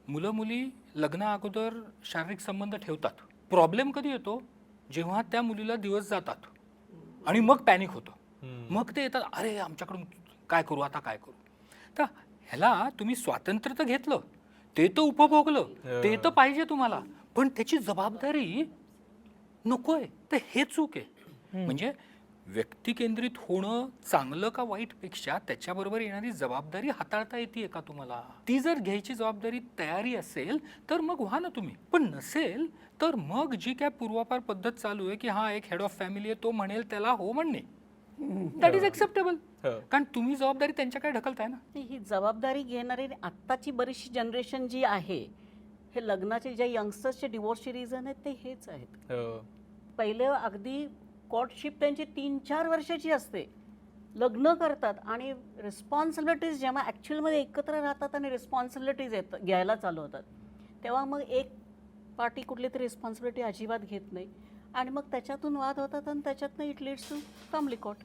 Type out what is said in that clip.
मुलं मुली लग्ना अगोदर शारीरिक संबंध ठेवतात. प्रॉब्लेम कधी येतो जेव्हा त्या मुलीला दिवस जातात आणि मग पॅनिक होतं. मग ते येतात, अरे आमच्याकडून काय करू आता, काय करू. तर ह्याला तुम्ही स्वातंत्र्य तर घेतलं, ते तर उपभोगलं, ते तर पाहिजे तुम्हाला, पण त्याची जबाबदारी नकोय. तर हे चूक आहे. म्हणजे व्यक्तिकेंद्रित होणं चांगलं का वाईट पेक्षा त्याच्याबरोबर येणारी जबाबदारी हाताळता येते का तुम्हाला. ती जर घ्यायची जबाबदारी तयारी असेल तर मग व्हा ना तुम्ही, पण नसेल तर मग जी काय पूर्वापार पद्धत चालू आहे की हा एक हेड ऑफ फॅमिली आहे, तो म्हणेल त्याला हो म्हणणे, दॅट इज एक्सेप्टेबल. कारण तुम्ही जबाबदारी त्यांच्याकडे ढकलताय ना. ही जबाबदारी घेणारी आत्ताची बरीचशी जनरेशन जी आहे, हे लग्नाचे जे यंगस्टर्सचे डिवोर्सचे रिझन आहेत ते हेच आहेत. पहिले अगदी कोर्टशिप त्यांची 3-4 वर्षाची असते, लग्न करतात आणि रिस्पॉन्सिबिलिटीज जेव्हा ॲक्च्युअलमध्ये एकत्र राहतात आणि रिस्पॉन्सिबिलिटीज घ्यायला चालू होतात, तेव्हा मग एक पार्टी कुठली तरी रिस्पॉन्सिबिलिटी अजिबात घेत नाही आणि मग त्याच्यातून वाद होतात आणि त्याच्यातनं it leads to family court.